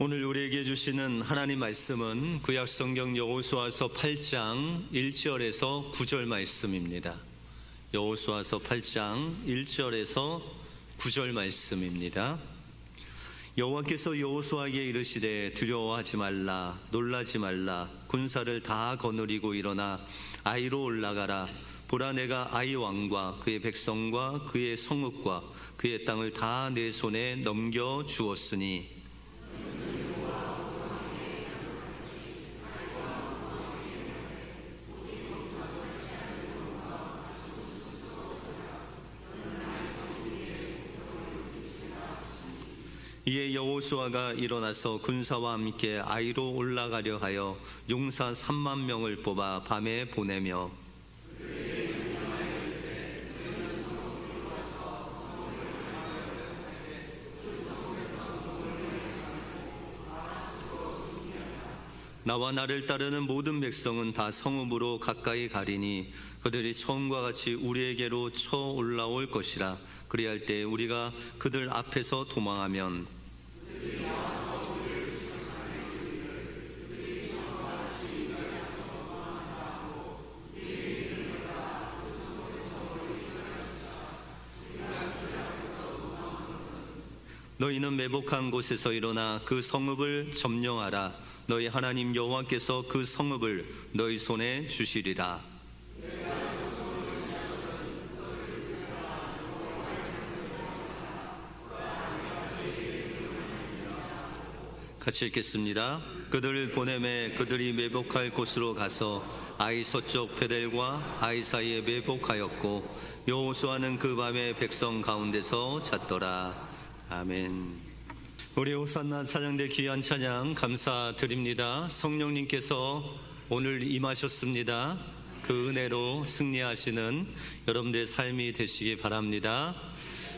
오늘 우리에게 주시는 하나님 말씀은 구약성경 여호수아서 8장 1절에서 9절 말씀입니다. 여호수아서 8장 1절에서 9절 말씀입니다. 여호와께서 여호수아에게 이르시되 두려워하지 말라, 놀라지 말라. 군사를 다 거느리고 일어나 아이로 올라가라. 보라, 내가 아이 왕과 그의 백성과 그의 성읍과 그의 땅을 다 내 손에 넘겨 주었으니 이에 여호수아가 일어나서 군사와 함께 아이로 올라가려 하여 용사 3만 명을 뽑아 밤에 보내며 나와 나를 따르는 모든 백성은 다 성읍으로 가까이 가리니 그들이 처음과 같이 우리에게로 쳐 올라올 것이라. 그리할 때 우리가 그들 앞에서 도망하면 너희는 매복한 곳에서 일어나 그 성읍을 점령하라. 너희 하나님 여호와께서 그 성읍을 너희 손에 주시리라. 같이 읽겠습니다. 그들을 보내매 그들이 매복할 곳으로 가서 아이 서쪽 베델과 아이 사이에 매복하였고 여호수아는 그 밤에 백성 가운데서 잤더라. 아멘. 우리 호산나 찬양대 귀한 찬양 감사드립니다. 성령님께서 오늘 임하셨습니다. 그 은혜로 승리하시는 여러분들의 삶이 되시기 바랍니다.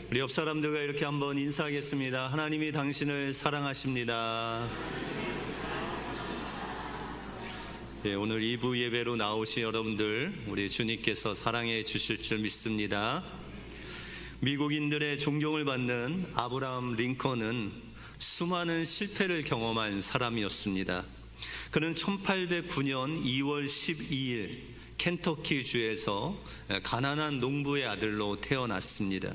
우리 옆 사람들과 이렇게 한번 인사하겠습니다. 하나님이 당신을 사랑하십니다. 네, 오늘 2부 예배로 나오신 여러분들, 우리 주님께서 사랑해 주실 줄 믿습니다. 미국인들의 존경을 받는 아브라함 링컨은 수많은 실패를 경험한 사람이었습니다. 그는 1809년 2월 12일 켄터키 주에서 가난한 농부의 아들로 태어났습니다.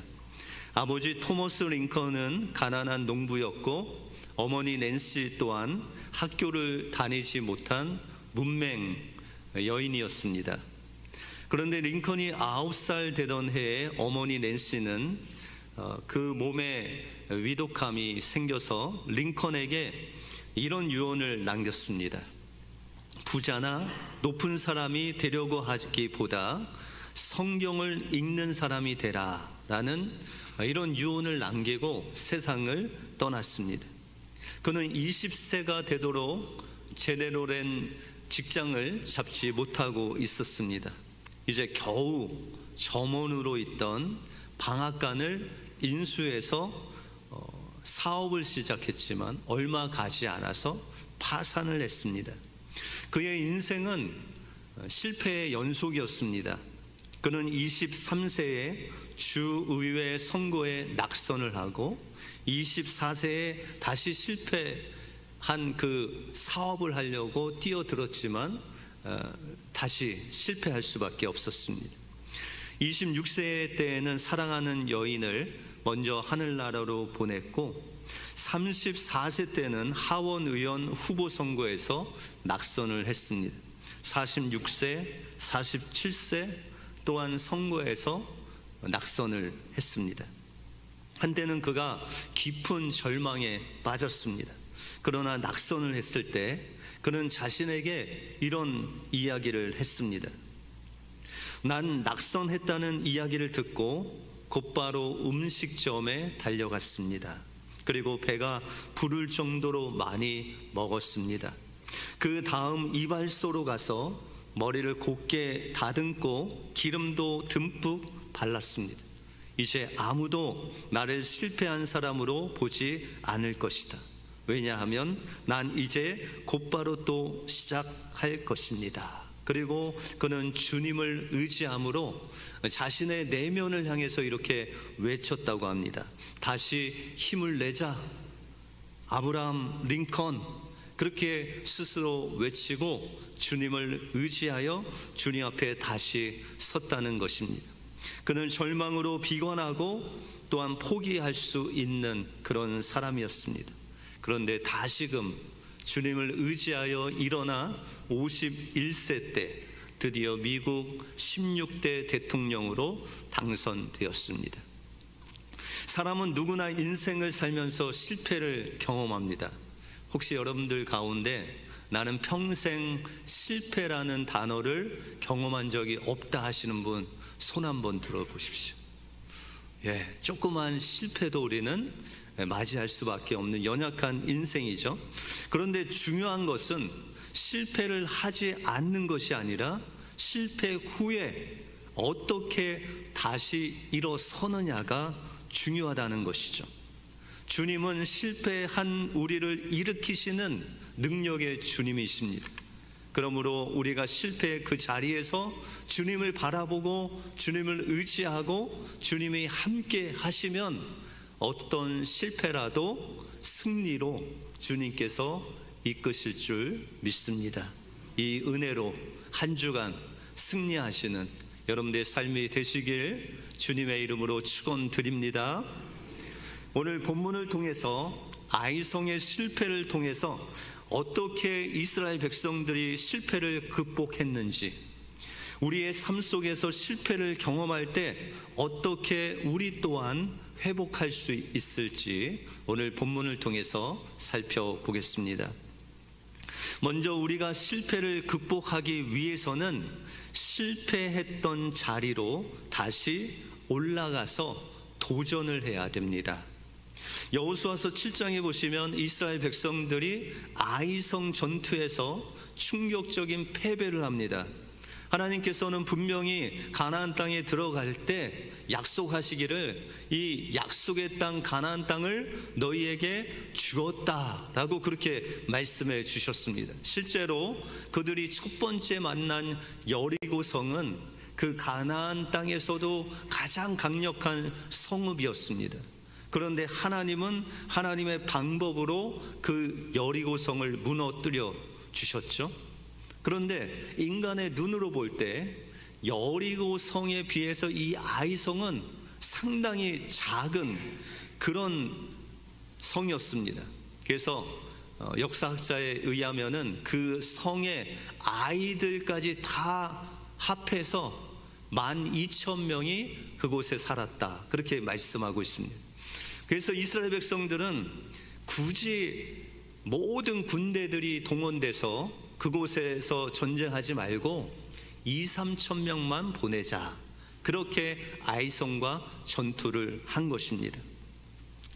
아버지 토머스 링컨은 가난한 농부였고 어머니 낸시 또한 학교를 다니지 못한 문맹 여인이었습니다. 그런데 링컨이 9살 되던 해에 어머니 낸시는 그 몸에 위독함이 생겨서 링컨에게 이런 유언을 남겼습니다. 부자나 높은 사람이 되려고 하기보다 성경을 읽는 사람이 되라 라는 이런 유언을 남기고 세상을 떠났습니다. 그는 20세가 되도록 제대로 된 직장을 잡지 못하고 있었습니다. 이제 겨우 점원으로 있던 방앗간을 인수해서 사업을 시작했지만 얼마 가지 않아서 파산을 했습니다. 그의 인생은 실패의 연속이었습니다. 그는 23세에 주의회 선거에 낙선을 하고 24세에 다시 실패한 그 사업을 하려고 뛰어들었지만 다시 실패할 수밖에 없었습니다. 26세 때에는 사랑하는 여인을 먼저 하늘나라로 보냈고 34세 때는 하원의원 후보 선거에서 낙선을 했습니다. 46세, 47세 또한 선거에서 낙선을 했습니다. 한때는 그가 깊은 절망에 빠졌습니다. 그러나 낙선을 했을 때 그는 자신에게 이런 이야기를 했습니다. 난 낙선했다는 이야기를 듣고 곧바로 음식점에 달려갔습니다. 그리고 배가 부를 정도로 많이 먹었습니다. 그 다음 이발소로 가서 머리를 곱게 다듬고 기름도 듬뿍 발랐습니다. 이제 아무도 나를 실패한 사람으로 보지 않을 것이다. 왜냐하면 난 이제 곧바로 또 시작할 것입니다. 그리고 그는 주님을 의지함으로 자신의 내면을 향해서 이렇게 외쳤다고 합니다. 다시 힘을 내자. 아브라함 링컨 그렇게 스스로 외치고 주님을 의지하여 주님 앞에 다시 섰다는 것입니다. 그는 절망으로 비관하고 또한 포기할 수 있는 그런 사람이었습니다. 그런데 다시금 주님을 의지하여 일어나 51세 때 드디어 미국 16대 대통령으로 당선되었습니다. 사람은 누구나 인생을 살면서 실패를 경험합니다. 혹시 여러분들 가운데 나는 평생 실패라는 단어를 경험한 적이 없다 하시는 분 손 한번 들어보십시오. 조그만 실패도 우리는 맞이할 수밖에 없는 연약한 인생이죠. 그런데 중요한 것은 실패를 하지 않는 것이 아니라 실패 후에 어떻게 다시 일어서느냐가 중요하다는 것이죠. 주님은 실패한 우리를 일으키시는 능력의 주님이십니다. 그러므로 우리가 실패의 그 자리에서 주님을 바라보고 주님을 의지하고 주님이 함께 하시면 어떤 실패라도 승리로 주님께서 이끄실 줄 믿습니다. 이 은혜로 한 주간 승리하시는 여러분들의 삶이 되시길 주님의 이름으로 축원드립니다. 오늘 본문을 통해서 아이성의 실패를 통해서 어떻게 이스라엘 백성들이 실패를 극복했는지, 우리의 삶 속에서 실패를 경험할 때 어떻게 우리 또한 회복할 수 있을지 오늘 본문을 통해서 살펴보겠습니다. 먼저 우리가 실패를 극복하기 위해서는 실패했던 자리로 다시 올라가서 도전을 해야 됩니다. 여호수아서 7장에 보시면 이스라엘 백성들이 아이성 전투에서 충격적인 패배를 합니다. 하나님께서는 분명히 가나안 땅에 들어갈 때 약속하시기를 이 약속의 땅 가나안 땅을 너희에게 주었다라고 그렇게 말씀해 주셨습니다. 실제로 그들이 첫 번째 만난 여리고성은 그 가나안 땅에서도 가장 강력한 성읍이었습니다. 그런데 하나님은 하나님의 방법으로 그 여리고성을 무너뜨려 주셨죠. 그런데 인간의 눈으로 볼 때 여리고성에 비해서 이 아이성은 상당히 작은 그런 성이었습니다. 그래서 역사학자에 의하면은 그 성의 아이들까지 다 합해서 12,000명이 그곳에 살았다, 그렇게 말씀하고 있습니다. 그래서 이스라엘 백성들은 굳이 모든 군대들이 동원돼서 그곳에서 전쟁하지 말고 2-3천 명만 보내자, 그렇게 아이성과 전투를 한 것입니다.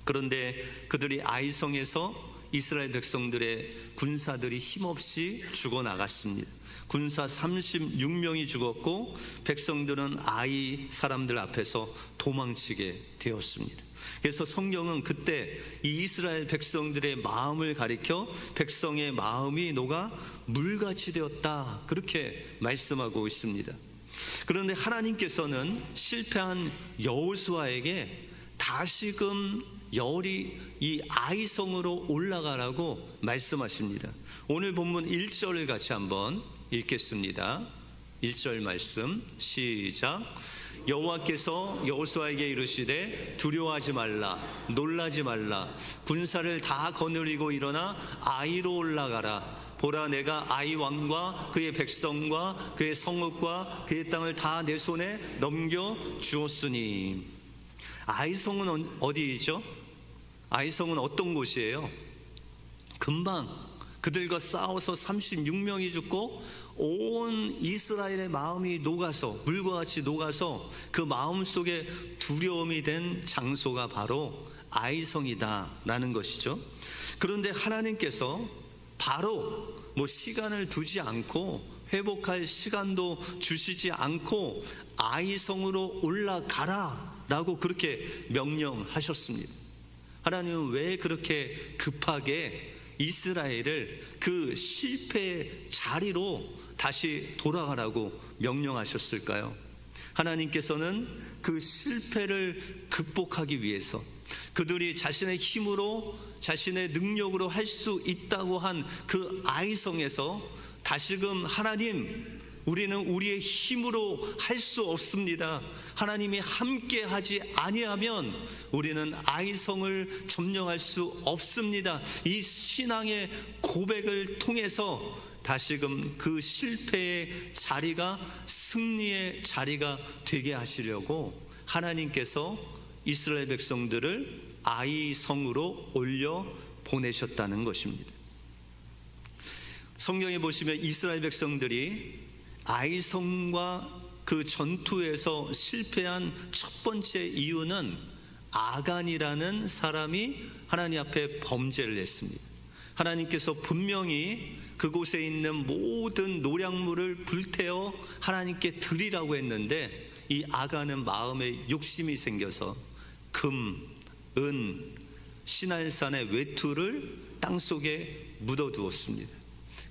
그런데 그들이 아이성에서 이스라엘 백성들의 군사들이 힘없이 죽어나갔습니다. 군사 36명이 죽었고 백성들은 아이 사람들 앞에서 도망치게 되었습니다. 그래서 성경은 그때 이 이스라엘 백성들의 마음을 가리켜 백성의 마음이 녹아 물같이 되었다, 그렇게 말씀하고 있습니다. 그런데 하나님께서는 실패한 여호수아에게 다시금 이 아이성으로 올라가라고 말씀하십니다. 오늘 본문 1절을 같이 한번 읽겠습니다. 1절 말씀 시작. 여호와께서 여호수아에게 이르시되 두려워하지 말라, 놀라지 말라. 군사를 다 거느리고 일어나 아이로 올라가라. 보라, 내가 아이 왕과 그의 백성과 그의 성읍과 그의 땅을 다 내 손에 넘겨 주었으니. 아이성은 어디이죠? 아이성은 어떤 곳이에요? 금방 그들과 싸워서 36명이 죽고 온 이스라엘의 마음이 녹아서, 물과 같이 녹아서 그 마음 속에 두려움이 된 장소가 바로 아이성이다라는 것이죠. 그런데 하나님께서 바로 시간을 두지 않고, 회복할 시간도 주시지 않고 아이성으로 올라가라 라고 그렇게 명령하셨습니다. 하나님은 왜 그렇게 급하게 이스라엘을 그 실패의 자리로 다시 돌아가라고 명령하셨을까요? 하나님께서는 그 실패를 극복하기 위해서, 그들이 자신의 힘으로, 자신의 능력으로 할 수 있다고 한 그 아이성에서 다시금 하나님, 우리는 우리의 힘으로 할 수 없습니다. 하나님이 함께 하지 아니하면 우리는 아이성을 점령할 수 없습니다. 이 신앙의 고백을 통해서 다시금 그 실패의 자리가 승리의 자리가 되게 하시려고 하나님께서 이스라엘 백성들을 아이성으로 올려 보내셨다는 것입니다. 성경에 보시면 이스라엘 백성들이 아이성과 그 전투에서 실패한 첫 번째 이유는 아간이라는 사람이 하나님 앞에 범죄를 했습니다. 하나님께서 분명히 그곳에 있는 모든 노략물을 불태워 하나님께 드리라고 했는데 이 아간은 마음에 욕심이 생겨서 금, 은, 시날산의 외투를 땅속에 묻어두었습니다.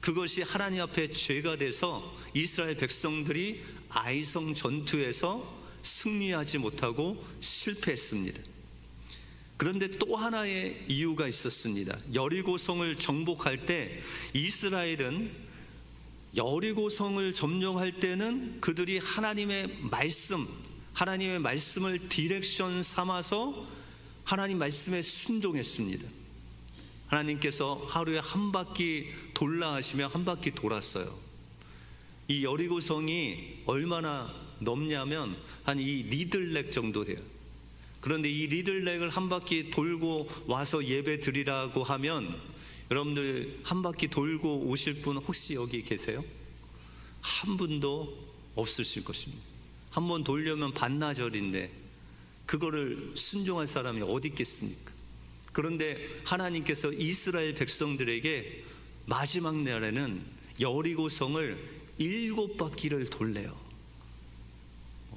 그것이 하나님 앞에 죄가 돼서 이스라엘 백성들이 아이성 전투에서 승리하지 못하고 실패했습니다. 그런데 또 하나의 이유가 있었습니다. 여리고성을 정복할 때 이스라엘은 여리고성을 점령할 때는 그들이 하나님의 말씀을 디렉션 삼아서 하나님 말씀에 순종했습니다. 하나님께서 하루에 한 바퀴 돌라 하시며 한 바퀴 돌았어요. 이 여리고성이 얼마나 넓냐면 한 이 리들렉 정도 돼요. 그런데 이 리들렉을 한 바퀴 돌고 와서 예배 드리라고 하면 여러분들 한 바퀴 돌고 오실 분 혹시 여기 계세요? 한 분도 없으실 것입니다. 한 번 돌려면 반나절인데 그거를 순종할 사람이 어디 있겠습니까? 그런데 하나님께서 이스라엘 백성들에게 마지막 날에는 여리고성을 7바퀴를 돌래요.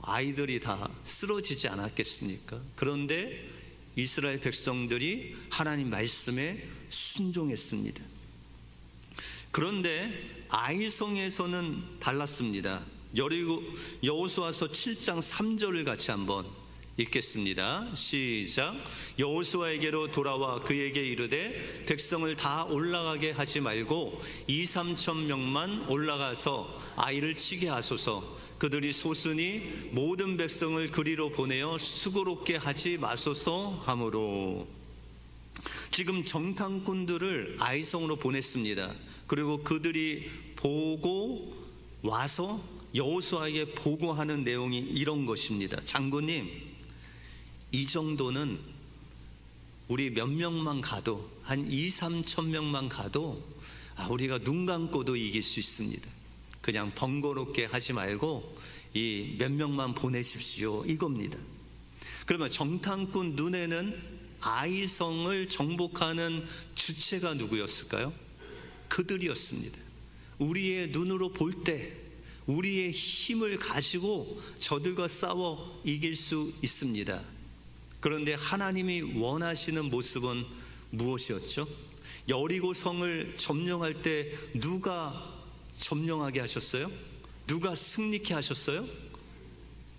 아이들이 다 쓰러지지 않았겠습니까? 그런데 이스라엘 백성들이 하나님 말씀에 순종했습니다. 그런데 아이성에서는 달랐습니다. 여호수아서 7장 3절을 같이 한번 읽겠습니다. 시작. 여호수아에게로 돌아와 그에게 이르되 백성을 다 올라가게 하지 말고 2-3천 명만 올라가서 아이를 치게 하소서. 그들이 소순이 모든 백성을 그리로 보내어 수고롭게 하지 마소서 하므로. 지금 정탐꾼들을 아이성으로 보냈습니다. 그리고 그들이 보고 와서 여호수아에게 보고하는 내용이 이런 것입니다. 장군님, 이 정도는 우리 몇 명만 가도 한 2-3천 명만 가도 우리가 눈 감고도 이길 수 있습니다. 그냥 번거롭게 하지 말고 이 몇 명만 보내십시오 이겁니다. 그러면 정탐꾼 눈에는 아이성을 정복하는 주체가 누구였을까요? 그들이었습니다. 우리의 눈으로 볼 때 우리의 힘을 가지고 저들과 싸워 이길 수 있습니다. 그런데 하나님이 원하시는 모습은 무엇이었죠? 여리고성을 점령할 때 누가 점령하게 하셨어요? 누가 승리케 하셨어요?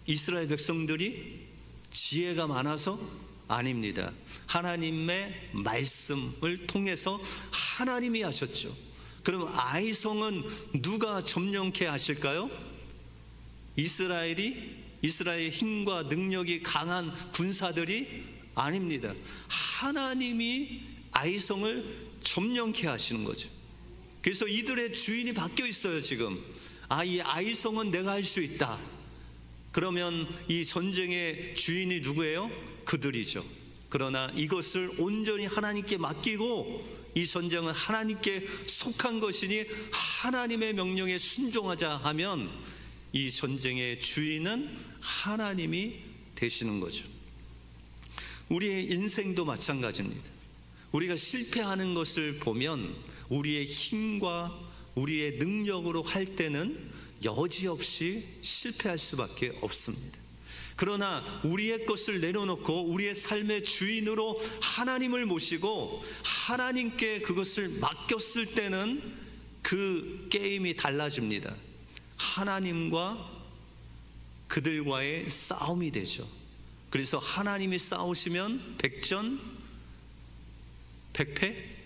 이스라엘 백성들이 지혜가 많아서? 아닙니다. 하나님의 말씀을 통해서 하나님이 하셨죠. 그럼 아이성은 누가 점령케 하실까요? 이스라엘의 힘과 능력이 강한 군사들이? 아닙니다. 하나님이 아이성을 점령케 하시는 거죠. 그래서 이들의 주인이 바뀌어 있어요. 지금 이 아이성은 내가 할 수 있다. 그러면 이 전쟁의 주인이 누구예요? 그들이죠. 그러나 이것을 온전히 하나님께 맡기고 이 전쟁은 하나님께 속한 것이니 하나님의 명령에 순종하자 하면 이 전쟁의 주인은 하나님이 되시는 거죠. 우리의 인생도 마찬가지입니다. 우리가 실패하는 것을 보면 우리의 힘과 우리의 능력으로 할 때는 여지없이 실패할 수밖에 없습니다. 그러나 우리의 것을 내려놓고 우리의 삶의 주인으로 하나님을 모시고 하나님께 그것을 맡겼을 때는 그 게임이 달라집니다. 하나님과 그들과의 싸움이 되죠. 그래서 하나님이 싸우시면 백전 백패,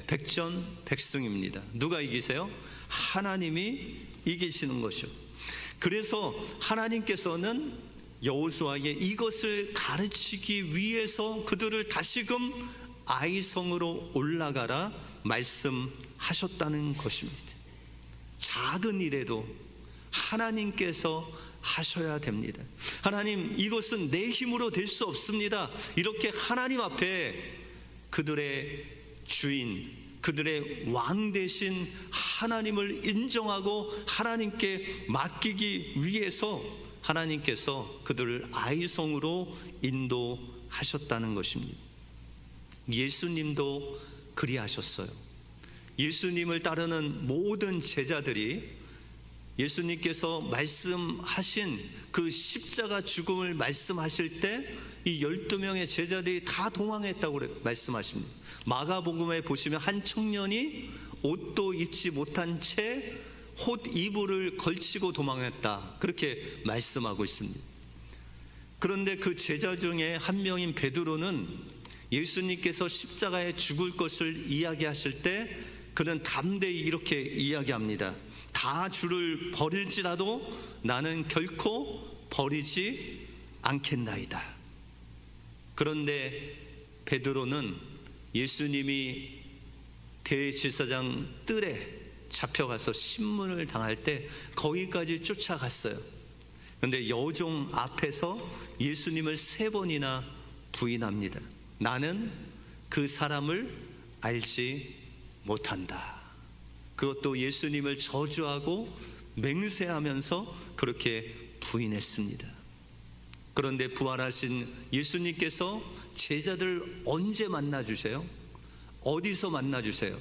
백전백승입니다. 누가 이기세요? 하나님이 이기시는 것이요. 그래서 하나님께서는 여호수아에게 이것을 가르치기 위해서 그들을 다시금 아이성으로 올라가라 말씀하셨다는 것입니다. 작은 일에도 하나님께서 하셔야 됩니다. 하나님, 이것은 내 힘으로 될 수 없습니다. 이렇게 하나님 앞에 그들의 주인, 그들의 왕 되신 하나님을 인정하고 하나님께 맡기기 위해서 하나님께서 그들을 아이성으로 인도하셨다는 것입니다. 예수님도 그리하셨어요. 예수님을 따르는 모든 제자들이 예수님께서 말씀하신 그 십자가 죽음을 말씀하실 때 이 12명의 제자들이 다 도망했다고 말씀하십니다. 마가복음에 보시면 한 청년이 옷도 입지 못한 채 홑 이불을 걸치고 도망했다, 그렇게 말씀하고 있습니다. 그런데 그 제자 중에 한 명인 베드로는 예수님께서 십자가에 죽을 것을 이야기하실 때 그는 담대히 이렇게 이야기합니다. 다 주를 버릴지라도 나는 결코 버리지 않겠나이다. 그런데 베드로는 예수님이 대제사장 뜰에 잡혀가서 신문을 당할 때 거기까지 쫓아갔어요. 그런데 여종 앞에서 예수님을 3번이나 부인합니다. 나는 그 사람을 알지 못한다. 그것도 예수님을 저주하고 맹세하면서 그렇게 부인했습니다. 그런데 부활하신 예수님께서 제자들 언제 만나주세요? 어디서 만나주세요?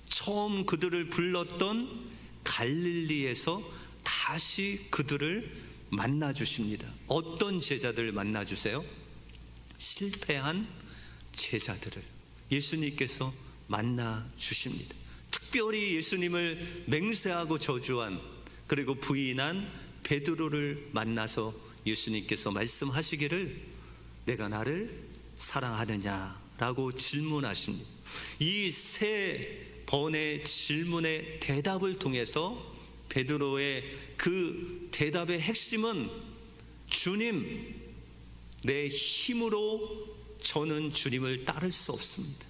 처음 그들을 불렀던 갈릴리에서 다시 그들을 만나주십니다. 어떤 제자들을 만나주세요? 실패한 제자들을 예수님께서 만나주십니다. 특별히 예수님을 맹세하고 저주한, 그리고 부인한 베드로를 만나서 예수님께서 말씀하시기를 내가 나를 사랑하느냐라고 질문하십니다. 이 3번의 질문의 대답을 통해서 베드로의 그 대답의 핵심은 주님, 내 힘으로 저는 주님을 따를 수 없습니다.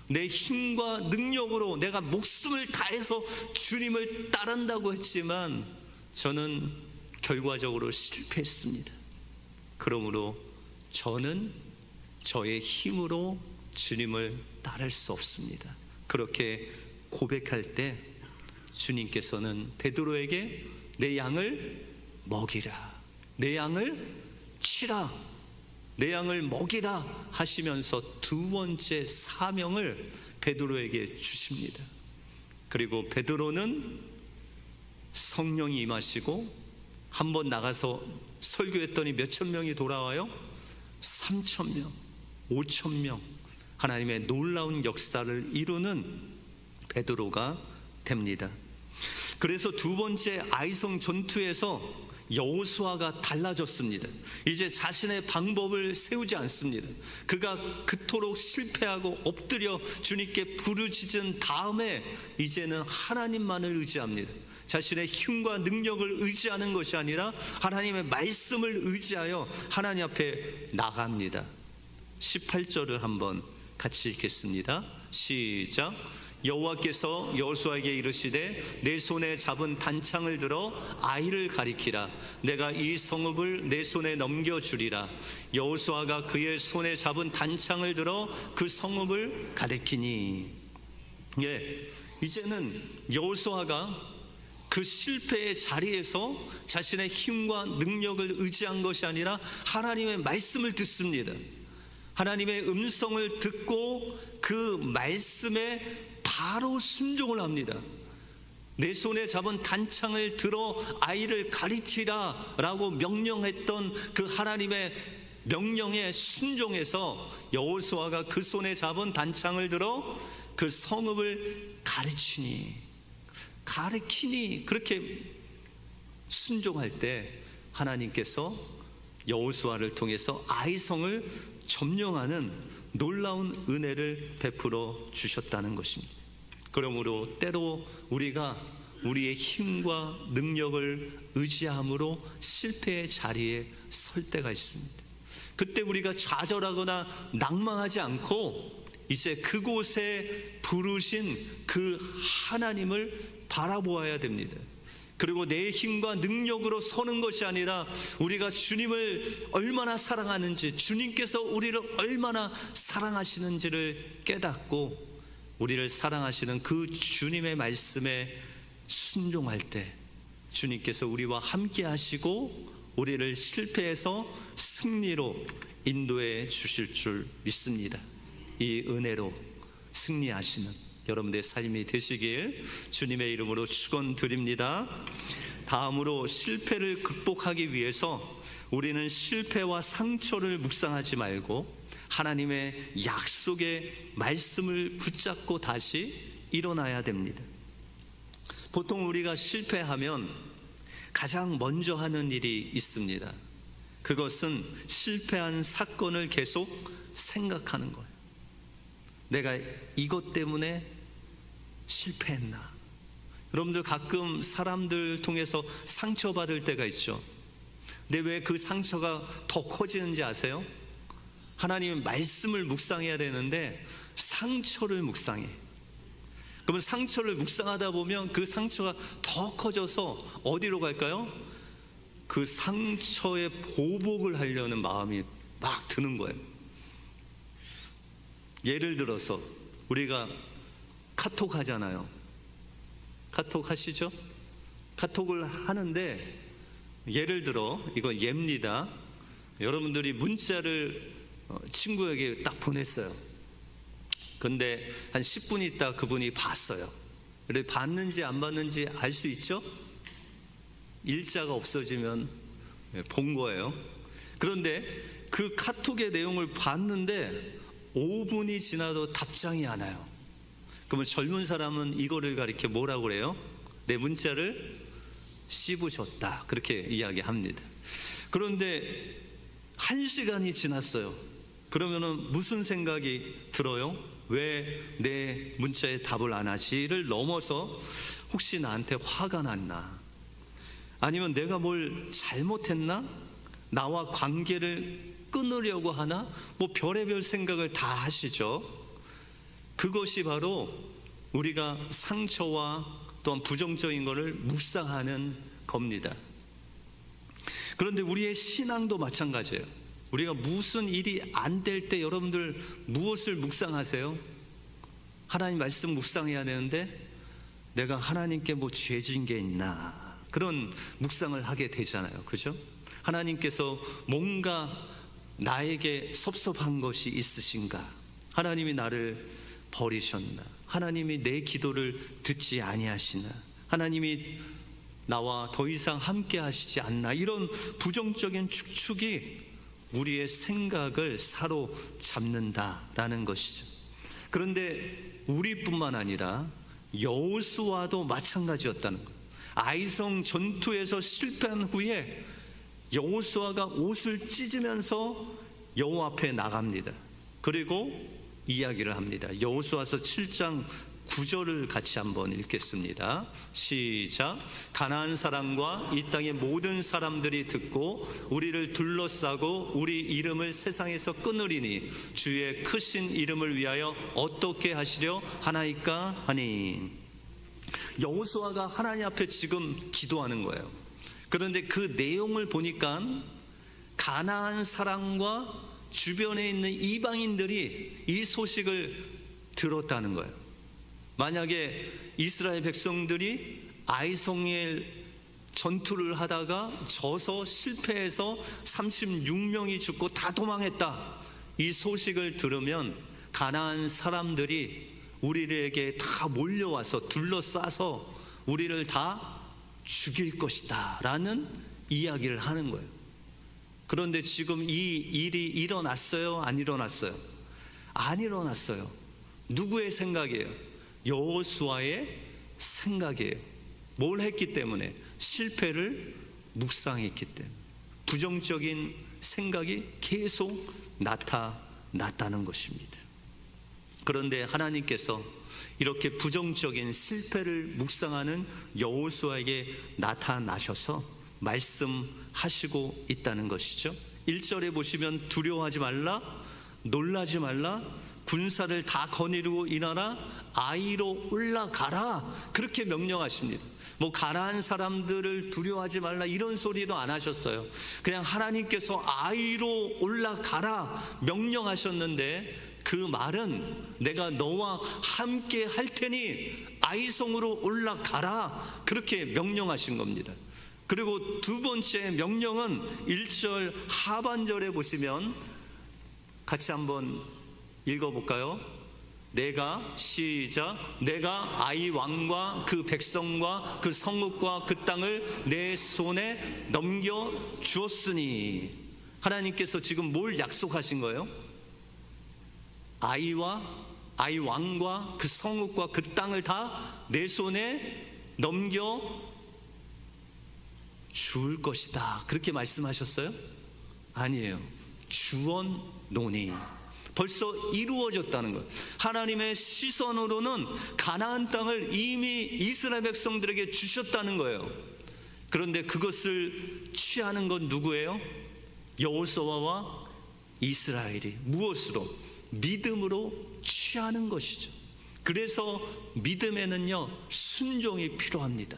내 힘과 능력으로 내가 목숨을 다해서 주님을 따른다고 했지만 저는 결과적으로 실패했습니다. 그러므로 저는 저의 힘으로 주님을 따를 수 없습니다. 그렇게 고백할 때 주님께서는 베드로에게 내 양을 먹이라, 내 양을 치라, 내 양을 먹이라 하시면서 2번째 사명을 베드로에게 주십니다. 그리고 베드로는 성령이 임하시고 한번 나가서 설교했더니 몇천 명이 돌아와요? 3,000명, 5,000명, 하나님의 놀라운 역사를 이루는 베드로가 됩니다. 그래서 2번째 아이성 전투에서 여호수아가 달라졌습니다. 이제 자신의 방법을 세우지 않습니다. 그가 그토록 실패하고 엎드려 주님께 부르짖은 다음에 이제는 하나님만을 의지합니다. 자신의 힘과 능력을 의지하는 것이 아니라 하나님의 말씀을 의지하여 하나님 앞에 나갑니다. 18절을 한번 같이 읽겠습니다. 시작. 여호와께서 여호수아에게 이르시되 내 손에 잡은 단창을 들어 아이를 가리키라. 내가 이 성읍을 내 손에 넘겨주리라. 여호수아가 그의 손에 잡은 단창을 들어 그 성읍을 가리키니. 이제는 여호수아가 그 실패의 자리에서 자신의 힘과 능력을 의지한 것이 아니라 하나님의 말씀을 듣습니다. 하나님의 음성을 듣고 그 말씀에 바로 순종을 합니다. 내 손에 잡은 단창을 들어 아이를 가리키라 라고 명령했던 그 하나님의 명령에 순종해서 여호수아가 그 손에 잡은 단창을 들어 그 성읍을 가리키니 그렇게 순종할 때 하나님께서 여호수아를 통해서 아이성을 점령하는 놀라운 은혜를 베풀어 주셨다는 것입니다. 그러므로 때로 우리가 우리의 힘과 능력을 의지함으로 실패의 자리에 설 때가 있습니다. 그때 우리가 좌절하거나 낭망하지 않고 이제 그곳에 부르신 그 하나님을 바라보아야 됩니다. 그리고 내 힘과 능력으로 서는 것이 아니라 우리가 주님을 얼마나 사랑하는지, 주님께서 우리를 얼마나 사랑하시는지를 깨닫고 우리를 사랑하시는 그 주님의 말씀에 순종할 때 주님께서 우리와 함께 하시고 우리를 실패에서 승리로 인도해 주실 줄 믿습니다. 이 은혜로 승리하시는 여러분들의 삶이 되시길 주님의 이름으로 축원드립니다. 다음으로 실패를 극복하기 위해서 우리는 실패와 상처를 묵상하지 말고 하나님의 약속의 말씀을 붙잡고 다시 일어나야 됩니다. 보통 우리가 실패하면 가장 먼저 하는 일이 있습니다. 그것은 실패한 사건을 계속 생각하는 거예요. 내가 이것 때문에 실패했나? 여러분들 가끔 사람들 통해서 상처받을 때가 있죠. 근데 왜 그 상처가 더 커지는지 아세요? 하나님의 말씀을 묵상해야 되는데 상처를 묵상해. 그러면 상처를 묵상하다 보면 그 상처가 더 커져서 어디로 갈까요? 그 상처의 보복을 하려는 마음이 막 드는 거예요. 예를 들어서 우리가 카톡 하잖아요. 카톡 하시죠? 카톡을 하는데 예를 들어 이거 예입니다. 여러분들이 문자를 친구에게 딱 보냈어요. 근데 한 10분 있다 그분이 봤어요. 그래 봤는지 안 봤는지 알 수 있죠? 일자가 없어지면 본 거예요. 그런데 그 카톡의 내용을 봤는데 5분이 지나도 답장이 안 와요. 그러면 젊은 사람은 이거를 가리켜 뭐라고 그래요? 내 문자를 씹으셨다, 그렇게 이야기합니다. 그런데 1시간이 지났어요. 그러면은 무슨 생각이 들어요? 왜 내 문자에 답을 안 하지를 넘어서 혹시 나한테 화가 났나? 아니면 내가 뭘 잘못했나? 나와 관계를 끊으려고 하나? 뭐 별의별 생각을 다 하시죠. 그것이 바로 우리가 상처와 또한 부정적인 것을 묵상하는 겁니다. 그런데 우리의 신앙도 마찬가지예요. 우리가 무슨 일이 안 될 때 여러분들 무엇을 묵상하세요? 하나님 말씀 묵상해야 되는데 내가 하나님께 뭐 죄진 게 있나, 그런 묵상을 하게 되잖아요. 그죠? 하나님께서 뭔가 나에게 섭섭한 것이 있으신가? 하나님이 나를 버리셨나? 하나님이 내 기도를 듣지 아니하시나? 하나님이 나와 더 이상 함께 하시지 않나? 이런 부정적인 축축이 우리의 생각을 사로잡는다라는 것이죠. 그런데 우리뿐만 아니라 여호수아도 마찬가지였다는 거예요. 아이성 전투에서 실패한 후에 여호수아가 옷을 찢으면서 여호와 앞에 나갑니다. 그리고 이야기를 합니다. 여호수아서 7장 9절을 같이 한번 읽겠습니다. 시작. 가나안 사람과 이 땅의 모든 사람들이 듣고 우리를 둘러싸고 우리 이름을 세상에서 끊으리니 주의 크신 이름을 위하여 어떻게 하시려 하나이까 하니. 여호수아가 하나님 앞에 지금 기도하는 거예요. 그런데 그 내용을 보니까 가나안 사람과 주변에 있는 이방인들이 이 소식을 들었다는 거예요. 만약에 이스라엘 백성들이 아이성엘 전투를 하다가 져서 실패해서 36명이 죽고 다 도망했다, 이 소식을 들으면 가나안 사람들이 우리에게 다 몰려와서 둘러싸서 우리를 다 죽일 것이다 라는 이야기를 하는 거예요. 그런데 지금 이 일이 일어났어요? 안 일어났어요? 안 일어났어요. 누구의 생각이에요? 여호수아의 생각이에요. 뭘 했기 때문에? 실패를 묵상했기 때문에. 부정적인 생각이 계속 나타났다는 것입니다. 그런데 하나님께서 이렇게 부정적인 실패를 묵상하는 여호수아에게 나타나셔서 말씀하시고 있다는 것이죠. 1절에 보시면 두려워하지 말라, 놀라지 말라, 군사를 다 거느리고 일어나 아이로 올라가라, 그렇게 명령하십니다. 뭐 가나안 사람들을 두려워하지 말라 이런 소리도 안 하셨어요. 그냥 하나님께서 아이로 올라가라 명령하셨는데, 그 말은 내가 너와 함께 할 테니 아이성으로 올라가라, 그렇게 명령하신 겁니다. 그리고 두 번째 명령은 1절 하반절에 보시면 같이 한번 읽어볼까요? 시작. 내가 아이 왕과 그 백성과 그 성읍과 그 땅을 내 손에 넘겨 주었으니. 하나님께서 지금 뭘 약속하신 거예요? 아이 왕과 그 성읍과 그 땅을 다 내 손에 넘겨 줄 것이다, 그렇게 말씀하셨어요? 아니에요. 주었노니. 벌써 이루어졌다는 거예요. 하나님의 시선으로는 가나안 땅을 이미 이스라엘 백성들에게 주셨다는 거예요. 그런데 그것을 취하는 건 누구예요? 여호수아와 이스라엘이. 무엇으로? 믿음으로 취하는 것이죠. 그래서 믿음에는요, 순종이 필요합니다.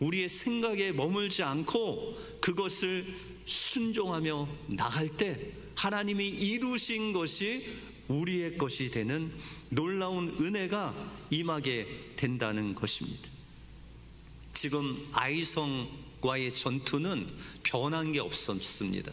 우리의 생각에 머물지 않고 그것을 순종하며 나갈 때 하나님이 이루신 것이 우리의 것이 되는 놀라운 은혜가 임하게 된다는 것입니다. 지금 아이성과의 전투는 변한 게 없었습니다.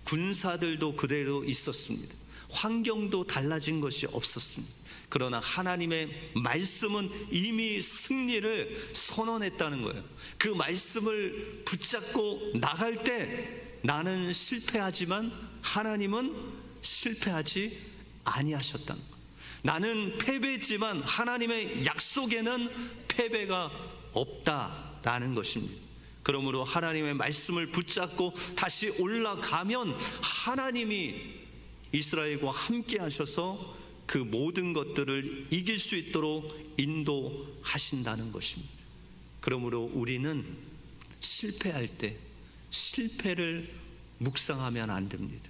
군사들도 그대로 있었습니다. 환경도 달라진 것이 없었습니다. 그러나 하나님의 말씀은 이미 승리를 선언했다는 거예요. 그 말씀을 붙잡고 나갈 때 나는 실패하지만 하나님은 실패하지 아니하셨다는 거예요. 나는 패배지만 하나님의 약속에는 패배가 없다라는 것입니다. 그러므로 하나님의 말씀을 붙잡고 다시 올라가면 하나님이 이스라엘과 함께 하셔서 그 모든 것들을 이길 수 있도록 인도하신다는 것입니다. 그러므로 우리는 실패할 때 실패를 묵상하면 안 됩니다.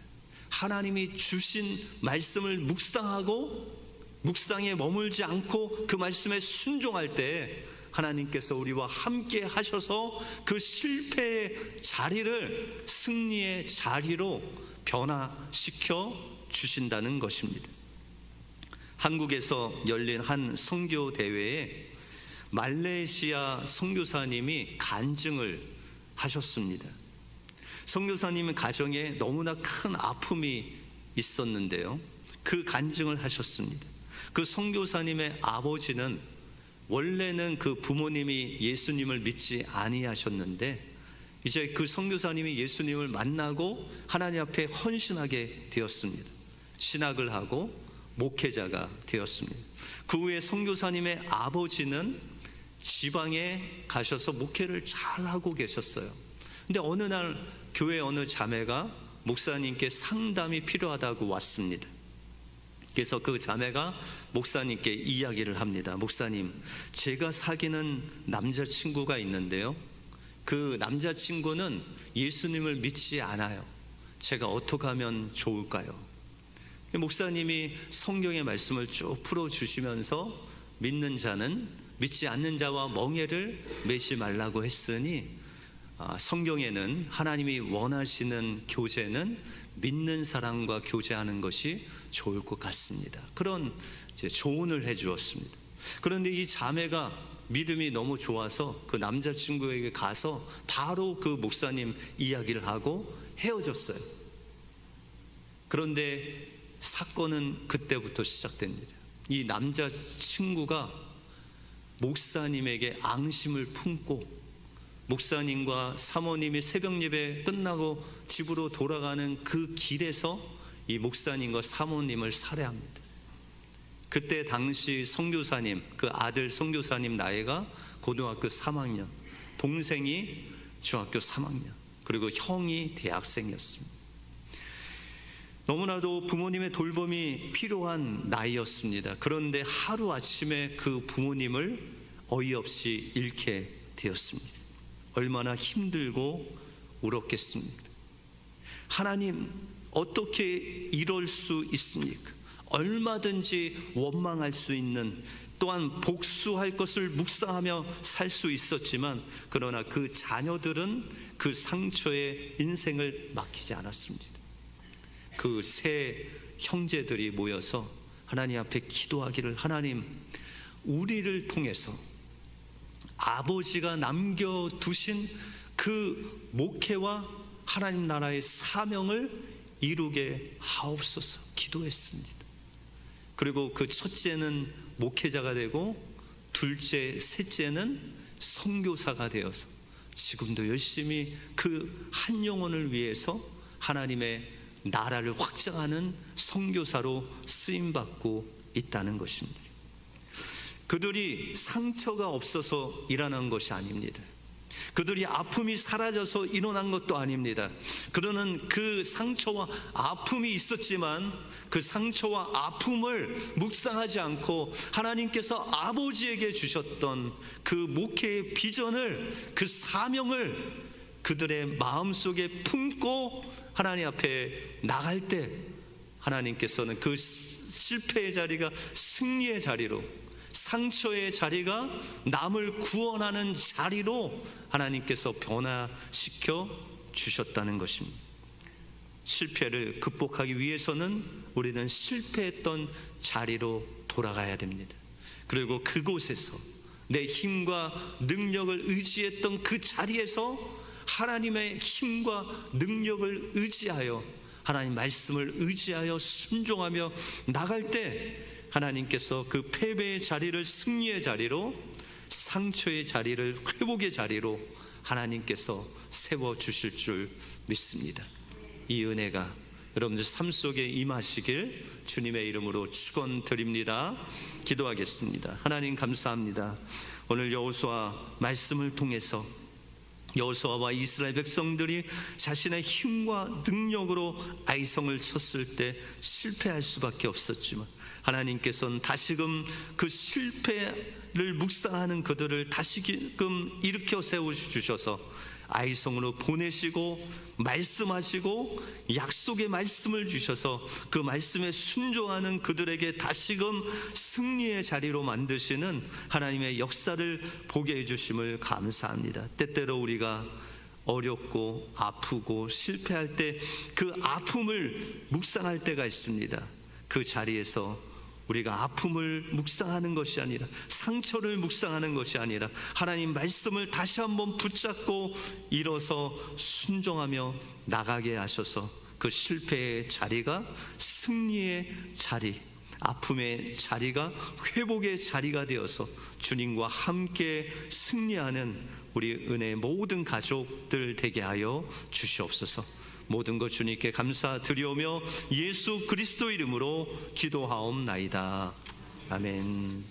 하나님이 주신 말씀을 묵상하고 묵상에 머물지 않고 그 말씀에 순종할 때 하나님께서 우리와 함께 하셔서 그 실패의 자리를 승리의 자리로 변화시켜 주신다는 것입니다. 한국에서 열린 한 선교 대회에 말레이시아 선교사님이 간증을 하셨습니다. 선교사님의 가정에 너무나 큰 아픔이 있었는데요, 그 간증을 하셨습니다. 그 선교사님의 아버지는 원래는 그 부모님이 예수님을 믿지 아니하셨는데 이제 그 선교사님이 예수님을 만나고 하나님 앞에 헌신하게 되었습니다. 신학을 하고 목회자가 되었습니다. 그 후에 선교사님의 아버지는 지방에 가셔서 목회를 잘하고 계셨어요. 근데 어느 날 교회 어느 자매가 목사님께 상담이 필요하다고 왔습니다. 그래서 그 자매가 목사님께 이야기를 합니다. 목사님, 제가 사귀는 남자친구가 있는데요, 그 남자친구는 예수님을 믿지 않아요. 제가 어떻게 하면 좋을까요? 목사님이 성경의 말씀을 쭉 풀어주시면서 믿는 자는 믿지 않는 자와 멍에를 매지 말라고 했으니 성경에는 하나님이 원하시는 교제는 믿는 사람과 교제하는 것이 좋을 것 같습니다. 그런 조언을 해주었습니다. 그런데 이 자매가 믿음이 너무 좋아서 그 남자친구에게 가서 바로 그 목사님 이야기를 하고 헤어졌어요. 그런데 사건은 그때부터 시작됩니다. 이 남자친구가 목사님에게 앙심을 품고 목사님과 사모님이 새벽 예배 끝나고 집으로 돌아가는 그 길에서 이 목사님과 사모님을 살해합니다. 그때 당시 선교사님, 그 아들 선교사님 나이가 고등학교 3학년, 동생이 중학교 3학년, 그리고 형이 대학생이었습니다. 너무나도 부모님의 돌봄이 필요한 나이였습니다. 그런데 하루아침에 그 부모님을 어이없이 잃게 되었습니다. 얼마나 힘들고 울었겠습니까? 하나님, 어떻게 이럴 수 있습니까? 얼마든지 원망할 수 있는, 또한 복수할 것을 묵상하며 살 수 있었지만, 그러나 그 자녀들은 그 상처에 인생을 맡기지 않았습니다. 그 세 형제들이 모여서 하나님 앞에 기도하기를, 하나님, 우리를 통해서 아버지가 남겨두신 그 목회와 하나님 나라의 사명을 이루게 하옵소서 기도했습니다. 그리고 그 첫째는 목회자가 되고, 둘째, 셋째는 선교사가 되어서 지금도 열심히 그 한 영혼을 위해서 하나님의 나라를 확장하는 선교사로 쓰임받고 있다는 것입니다. 그들이 상처가 없어서 일어난 것이 아닙니다. 그들이 아픔이 사라져서 일어난 것도 아닙니다. 그들은 그 상처와 아픔이 있었지만 그 상처와 아픔을 묵상하지 않고 하나님께서 아버지에게 주셨던 그 목회의 비전을, 그 사명을 그들의 마음속에 품고 하나님 앞에 나갈 때, 하나님께서는 그 실패의 자리가 승리의 자리로, 상처의 자리가 남을 구원하는 자리로 하나님께서 변화시켜 주셨다는 것입니다. 실패를 극복하기 위해서는 우리는 실패했던 자리로 돌아가야 됩니다. 그리고 그곳에서 내 힘과 능력을 의지했던 그 자리에서 하나님의 힘과 능력을 의지하여, 하나님 말씀을 의지하여 순종하며 나갈 때 하나님께서 그 패배의 자리를 승리의 자리로, 상처의 자리를 회복의 자리로 하나님께서 세워주실 줄 믿습니다. 이 은혜가 여러분들 삶 속에 임하시길 주님의 이름으로 축원드립니다. 기도하겠습니다. 하나님 감사합니다. 오늘 여호수아 말씀을 통해서 여호수아와 이스라엘 백성들이 자신의 힘과 능력으로 아이성을 쳤을 때 실패할 수밖에 없었지만, 하나님께서는 다시금 그 실패를 묵상하는 그들을 다시금 일으켜 세워주셔서 아이성으로 보내시고 말씀하시고 약속의 말씀을 주셔서 그 말씀에 순종하는 그들에게 다시금 승리의 자리로 만드시는 하나님의 역사를 보게 해주심을 감사합니다. 때때로 우리가 어렵고 아프고 실패할 때 그 아픔을 묵상할 때가 있습니다. 그 자리에서 우리가 아픔을 묵상하는 것이 아니라, 상처를 묵상하는 것이 아니라 하나님 말씀을 다시 한번 붙잡고 일어서 순종하며 나가게 하셔서 그 실패의 자리가 승리의 자리, 아픔의 자리가 회복의 자리가 되어서 주님과 함께 승리하는 우리 은혜의 모든 가족들 되게 하여 주시옵소서. 모든 것 주님께 감사드리오며 예수 그리스도 이름으로 기도하옵나이다. 아멘.